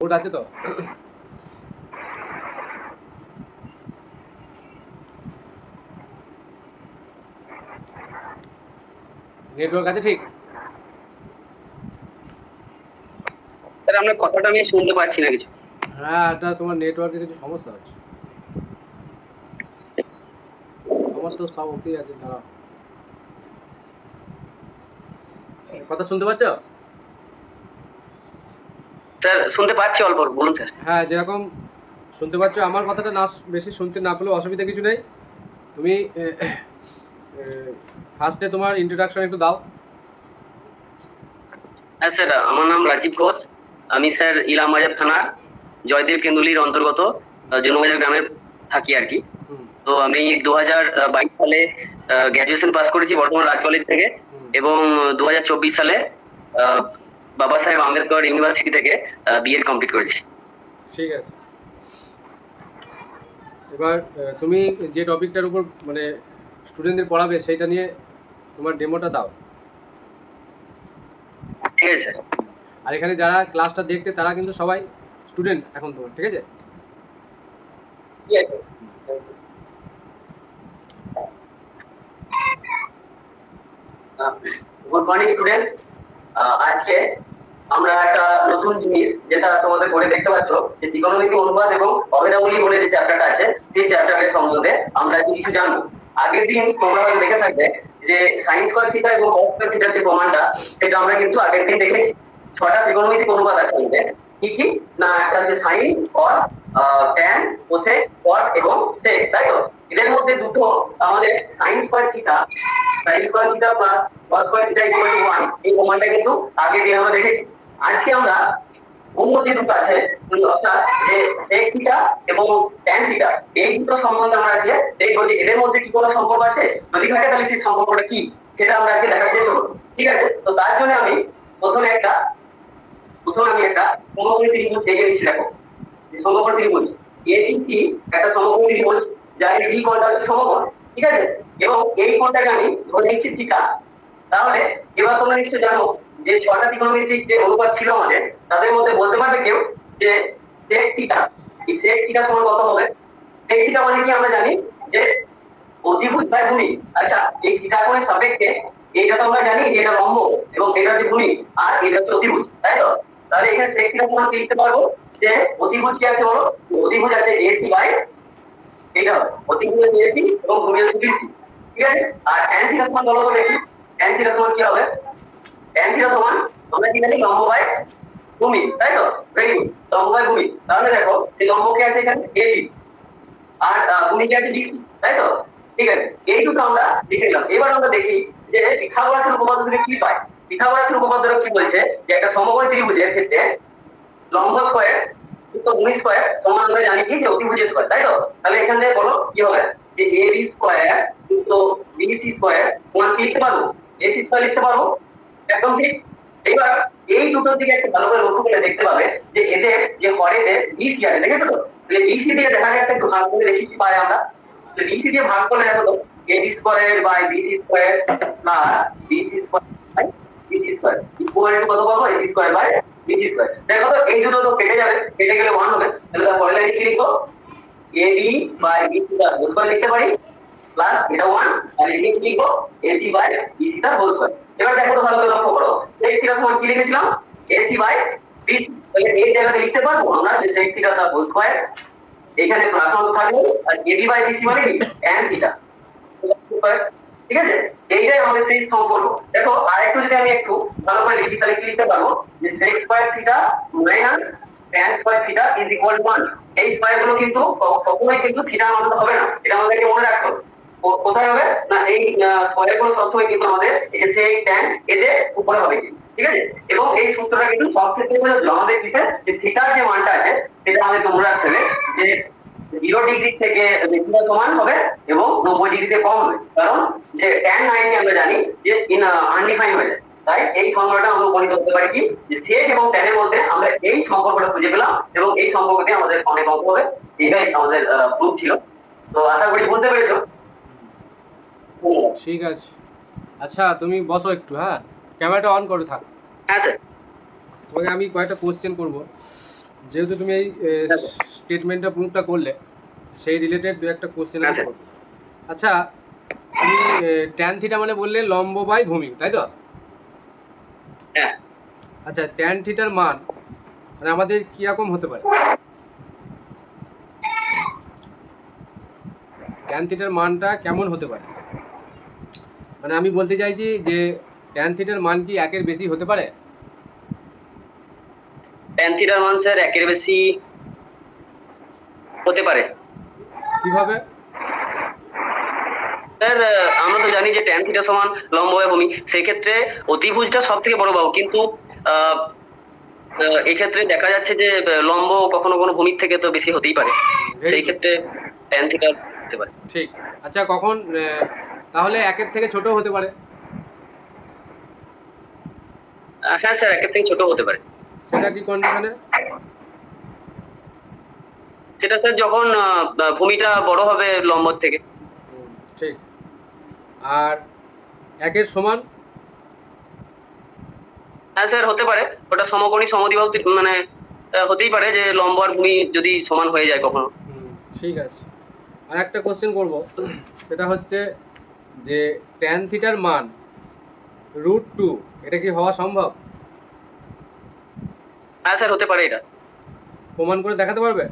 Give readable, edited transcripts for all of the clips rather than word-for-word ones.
Board আছে তো? Network আছে ঠিক? স্যার আপনার কথাটা আমি শুনতে পাচ্ছি না কিছু। হ্যাঁ, এটা তোমার নেটওয়ার্কে কিছু সমস্যা হচ্ছে। আমার তো সব ওকেই আছে, দাঁড়াও। কথা শুনতে পাচ্ছ? স্যার শুনতে পাচ্ছি অল্প, বলুন স্যার। হ্যাঁ, যেরকম শুনতে পাচ্ছ, আমার কথাটা না বেশি শুনতে না পেলেও অসুবিধা কিছু নেই। তুমি ফার্স্টে তোমার ইন্ট্রোডাকশন একটু দাও। হ্যাঁ স্যার, আমার নাম রাজীব ঘোষ। আমি স্যার ইলামবাজার থানা জয়দেব কেন্দুলির অন্তর্গত জনবাজার গ্রামে থাকি আর কি। হুম। তো আমি 2022 সালে গ্র্যাজুয়েশন পাস করেছি বর্ধমান রাজ কলেজ থেকে, এবং 2024 সালে আহ, বাবা সাহেব আম্বেদকর ইউনিভার্সিটি থেকে বিএড কমপ্লিট করেছি। ঠিক আছে। এবার তুমি যে টপিকটার উপর মানে স্টুডেন্টদের পড়াবে সেইটা নিয়ে তোমার ডেমোটা দাও। ঠিক আছে স্যার। আর এখানে যারা ক্লাসটা দেখতে তারা কিন্তু সবাই স্টুডেন্ট এখন তোমার, ঠিক আছে? ঠিক আছে। Good morning student. আজকে আমরা একটা নতুন জিনিস যেটা তোমাদের করে দেখতে পাচ্ছ, যে ত্রিকোণমিতি অনুপাত এবং অভেদাবলী বলে যে চ্যাপ্টারটা আছে, সেই চ্যাপ্টারের সম্বন্ধে আমরা কিছু জানবো। আগের দিন তোমরা হয়তো দেখে থাকবে যে সাইন স্কয়ার থিটা এবং কস স্কয়ার থিটার যে প্রমাণটা, সেটা আমরা কিন্তু আগের দিন দেখেছি। 6টা ত্রিকোণমিতিক অনুপাত আছে আমাদের। কি কি না, একটা হচ্ছে সাইন, কস, ট্যান, কোসেক, কট এবং সেক, তাই তো? এদের মধ্যে দুটো আমাদের sine square theta, sine square theta plus cos square theta equal to 1, এই প্রমাণটা কিন্তু আগের দিন আমরা দেখেছি। আজকে আমরা অন্য যে দুটো আছে, অর্থাৎ যে সেক থিটা এবং ট্যান থিটা, এই দুটো সম্বন্ধে আমরা আজকে দেখবো যে এদের মধ্যে কি কোনো সম্পর্ক আছে, যদি থাকে তাহলে সেই সম্পর্কটা কি, সেটা আমরা আজকে দেখার চেষ্টা করবো। ঠিক আছে? তো তার জন্য আমি প্রথমে একটা সমকোণী ত্রিভুজ দেখে নিচ্ছি। দেখো, যে সমকোণ ত্রিভুজ এবিসি একটা সমকোণ ত্রিভুজ, যার ডি কোণটা হচ্ছে সমকোণ। ঠিক আছে? এবং এই কোণটাকে আমি ধরে নিচ্ছি থিটা। তাহলে এবার তোমরা নিশ্চয় জানো যে 6টা ত্রিকোণমিতিক যে অনুপাত ছিল আমাদের, তাদের মধ্যে বলতে পারবে কেউ যে sec থিটা, এই sec থিটা সমান কত হবে? sec থিটা মানে কি আমরা জানি যে অতিভুজ বাই ভূমি। আচ্ছা, এই থিটা কোণের সাপেক্ষে এইটা তো আমরা জানি যে এটা লম্ব এবং এটা হচ্ছে ভূমি, আর এটা হচ্ছে অতিভুজ, তাই তো? তাহলে এখানে sec থিটা সমান কি লিখতে পারবো? যে অতিভুজ কি আছে বলো? অতিভুজ আছে AC বাই, এটা অতিভুজ আছে AC এবং ভূমি হচ্ছে BC। ঠিক আছে? আর tan থিটা সমান বলো তো দেখি, tan থিটা সমান কি হবে? tan থিটা সমান আমরা কি জানি, লম্ব বাই ভূমি, তাই তো? ভেরি গুড, লম্ব বাই ভূমি। তাহলে দেখো, এই লম্ব কে আছে এখানে AC, আর ভূমি কে আছে BC, তাই তো? ঠিক আছে, এই দুটো আমরা লিখে নিলাম। এবার আমরা দেখি যে পিথাগোরাসের উপপাদ্য থেকে কি পাই। পিথাগোরাসের উপপাদ্য কি বলছে, যে একটা সমকোণ ত্রিভুজের ক্ষেত্রে লম্ব স্কয়ার যুক্ত ভূমি স্কয়ার সমান আমরা জানি কি, যে অতিভুজের স্কয়ার, তাই তো? তাহলে এখানে বলো কি হবে, যে AB স্কয়ার যুক্ত BC স্কয়ার সমান কি লিখতে পারবো? AC স্কয়ার লিখতে পারবো। একদম ঠিক। এবার এই দুটোর দিকে একটু ভালো করে লক্ষ্য করে দেখতে পাবে যে এদের যে হরেদের BC আছে, দেখেছো তো? BC দিয়ে দেখা যাচ্ছে, একটু ভাগ করে দেখি কি পাই আমরা। তো BC দিয়ে ভাগ করলে দেখো তো, AB square by BC square plus BC square by BC square equal to কত পাবো? AC square by BC square. দেখো তো, এই দুটো তো কেটে যাবে, কেটে গেলে 1 হবে। তাহলে তার পরের লাইনে কি লিখবো? AB বাই BC তার হোল স্কয়ার লিখতে পারি, প্লাস এটা 1, আর এদিকে কি লিখবো? AC বাই BC তার হোল স্কয়ার। এবার দেখো তো ভালো করে লক্ষ্য করো, sec থিটা সমান কি লিখেছিলাম? AC বাই BC। তাহলে এই জায়গাতে লিখতে পারবো আমরা যে sec থিটা তার হোল স্কয়ার, এখানে প্লাস 1 থাকবে, আর AB বাই BC মানে কি, tan থিটা। ঠিক আছে? এইটাই আমাদের সেই সম্পর্ক। দেখো, আরেকটু যদি আমি একটু ভালো করে লিখি, তাহলে কি লিখতে পারবো, যে sec square theta minus tan square theta is equal to 1। এই স্কয়ার গুলো কিন্তু কখনোই কিন্তু থিটার মান হবে না, এটা আমাদেরকে মনে রাখতে হবে। কোথায় হবে না, এই স্কয়ার গুলো সবসময় কিন্তু আমাদের এই sec tan এদের উপরে হবে। ঠিক আছে? এবং এই সূত্রটা কিন্তু সব ক্ষেত্রে আমাদের কিসে, যে থিটার যে মানটা আছে সেটা আমাদেরকে মনে রাখতে হবে, যে 0 ডিগ্রি থেকে থিটা সমান হবে এবং 90 ডিগ্রিতে কম হবে। কারণ যে tan 90 আমরা জানি যে আনডিফাইন্ড হয়ে যায়। তাই এই ফর্মুলাটা আমরা উপনীত করতে পারি কি, যে sec এবং tan এর মধ্যে আমরা এই সম্পর্কটা খুঁজে পেলাম, এবং এই সম্পর্কটি আমাদের অনেক অঙ্ক হবে। এটাই আমাদের প্রুফ ছিল। তো আশা করি বুঝতে পেরেছো। ঠিক আছে। আচ্ছা, তুমি বসো একটু, হ্যাঁ? ক্যামেরাটা অন করে থাক। হ্যাঁ স্যার। তোমাকে আমি কয়েকটা কোশ্চেন করব। যেহেতু তুমি এই হ্যাঁ স্টেটমেন্টটা প্রুফটা করলে, সেই রিলেটেড দু একটা কোশ্চেন আমি স্যার। করবো। আচ্ছা, তুমি ট্যান থিটা মানে বললে লম্ব বাই ভূমি, তাই তো? হ্যাঁ আচ্ছা, ট্যান থিটার মান মানে আমাদের কিরকম হতে পারে? ট্যান থিটার মানটা কেমন হতে পারে? মানে আমি বলতে চাইছি যে ট্যান থিটার মান কি একের বেশি হতে পারে? ট্যান থিটার মান স্যার একের বেশি হতে পারে। কিভাবে? স্যার আমরা তো জানি যে ট্যান থিটা সমান লম্ব বাই ভূমি, সেই ক্ষেত্রে অতিভুজটা সব থেকে বড় বাহু, কিন্তু আহ, এক্ষেত্রে দেখা যাচ্ছে যে লম্ব কখনো কোনো ভূমির থেকে তো বেশি হতেই পারে, Very সেই good. ক্ষেত্রে ট্যান থিটা হতে পারে। ঠিক। আচ্ছা, কখন তাহলে একের থেকে ছোট হতে পারে? হ্যাঁ স্যার একের থেকে ছোট হতে পারে। সেটা কি কন্ডিশনে? সেটা স্যার যখন ভূমিটা বড় হবে লম্বর থেকে। ঠিক। আর একের সমান? হ্যাঁ স্যার হতে পারে, ওটা সমকোণী সমদ্বিবাহু মানে হতেই পারে যে লম্ব আর ভূমি যদি সমান হয়ে যায় কখনো। ঠিক আছে। আর একটা কোশ্চেন করব, সেটা হচ্ছে যে ট্যান থিটার মান √2, এটা কি হওয়া সম্ভব? হ্যাঁ স্যার হতে পারে, এটা প্রমাণ করে দেখাতে পারবে?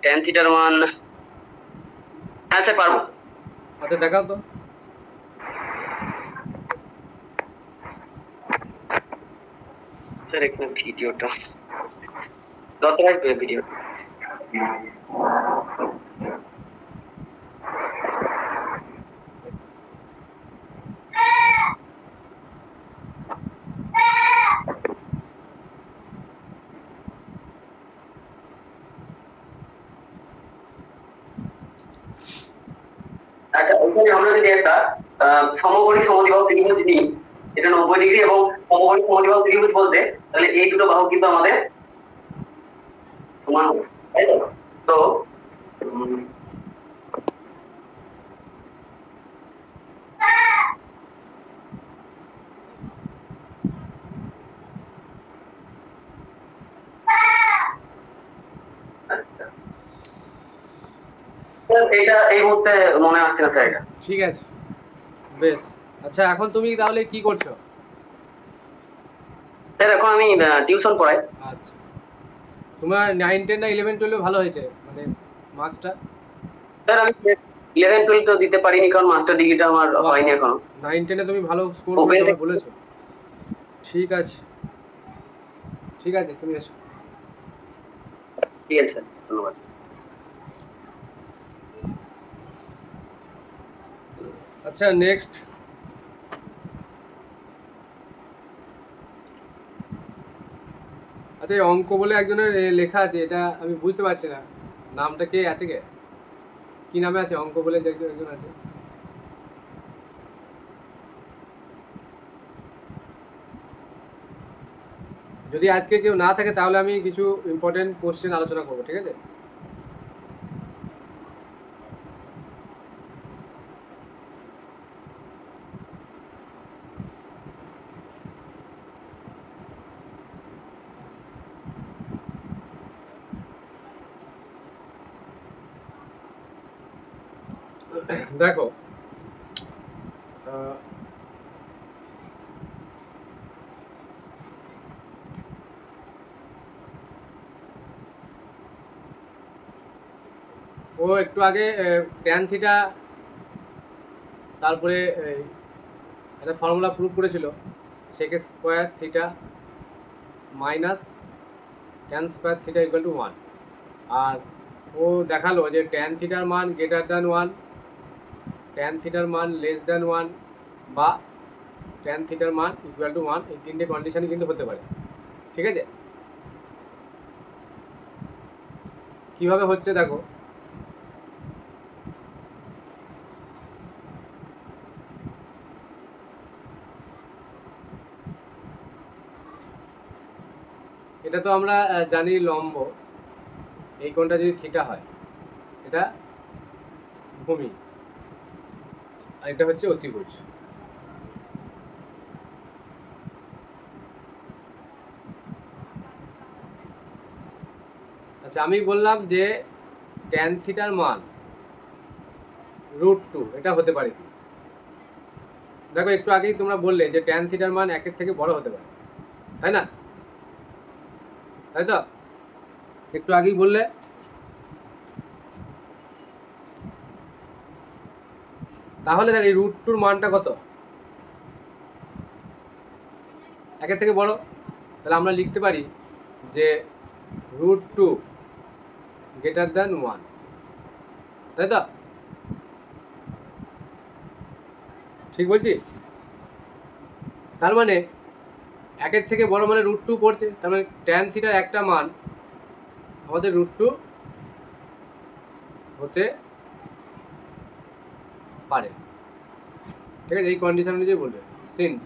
ট্যান থিটার মান। হ্যাঁ স্যার পারবো। আচ্ছা, দেখাও তো। স্যার এখানে ভিডিওটা দরকার ভিডিও। আচ্ছা ওখানে আমরা যদি একটা সমকোণী সমদ্বিবাহু ত্রিভুজ নিই, এটা 90 ডিগ্রি, এবং সমকোণী সমদ্বিবাহু ত্রিভুজ বলতে তাহলে এই দুটো বাহু কিন্তু আমাদের সমান হবে, তাই তো? তো আচ্ছা স্যার এটা এই মুহূর্তে মনে আসছে না স্যার এটা। ঠিক আছে, বেশ। আচ্ছা, এখন তুমি তাহলে কি করছো? স্যার এখন আমি টিউশন পড়াই। আচ্ছা, তোমার 9, 10 না 11, 12 ভালো হয়েছে মানে মার্কসটা? স্যার আমি 11, 12 তো দিতে পারিনি, কারণ মাস্টার ডিগ্রিটা আমার হয়নি এখনো। 9, 10 তুমি ভালো স্কোর Open করেছো থেকে- বলেছো। ঠিক আছে, ঠিক আছে, তুমি এসো। ঠিক আছে স্যার, ধন্যবাদ। আচ্ছা, নেক্সট। আচ্ছা, এই অঙ্ক বলে একজনের লেখা আছে, এটা আমি বুঝতে পারছি না, নামটা কে আছে, কে কি নামে আছে? অঙ্ক বলে যে একজন একজন আছে। যদি আজকে কেউ না থাকে তাহলে আমি কিছু ইম্পর্টেন্ট কোশ্চেন আলোচনা করবো, ঠিক আছে? দেখো, আহ, ও একটু আগে ট্যান থিটা, তারপরে একটা ফর্মুলা প্রুভ করেছিল, sec square theta minus tan square theta equal to 1। আর ও দেখালো যে ট্যান থিটার মান গ্রেটার দ্যান 1, ট্যান থিটার মান লেস দ্যান 1, বা ট্যান থিটার মান ইকুয়াল টু 1, এই তিনটে কন্ডিশনই কিন্তু হতে পারে, ঠিক আছে? কিভাবে হচ্ছে দেখো, এটা তো আমরা জানি লম্ব, এই কোণটা যদি থিটা হয় এটা ভূমি, আর এটা হচ্ছে অতিভুজ। আচ্ছা, আমি বললাম যে ট্যান থিটার মান √2 এটা হতে পারে কি? দেখো একটু আগেই তোমরা বললে যে ট্যান থিটার মান 1 থেকে বড় হতে পারে, তাই না? তাই তো একটু আগেই বললে। তাহলে দেখ এই √2 মানটা কত? 1 থেকে বড়। তাহলে আমরা লিখতে পারি যে √2 গ্রেটার দ্যান 1, তাই তো? ঠিক বলছি? তার মানে 1 থেকে বড় মানে √2 পড়ছে, তার মানে ট্যান থিটার একটা মান আমাদের √2 হতে পারে। ঠিক আছে, এই কন্ডিশন অনুযায়ী বলবে সিন্স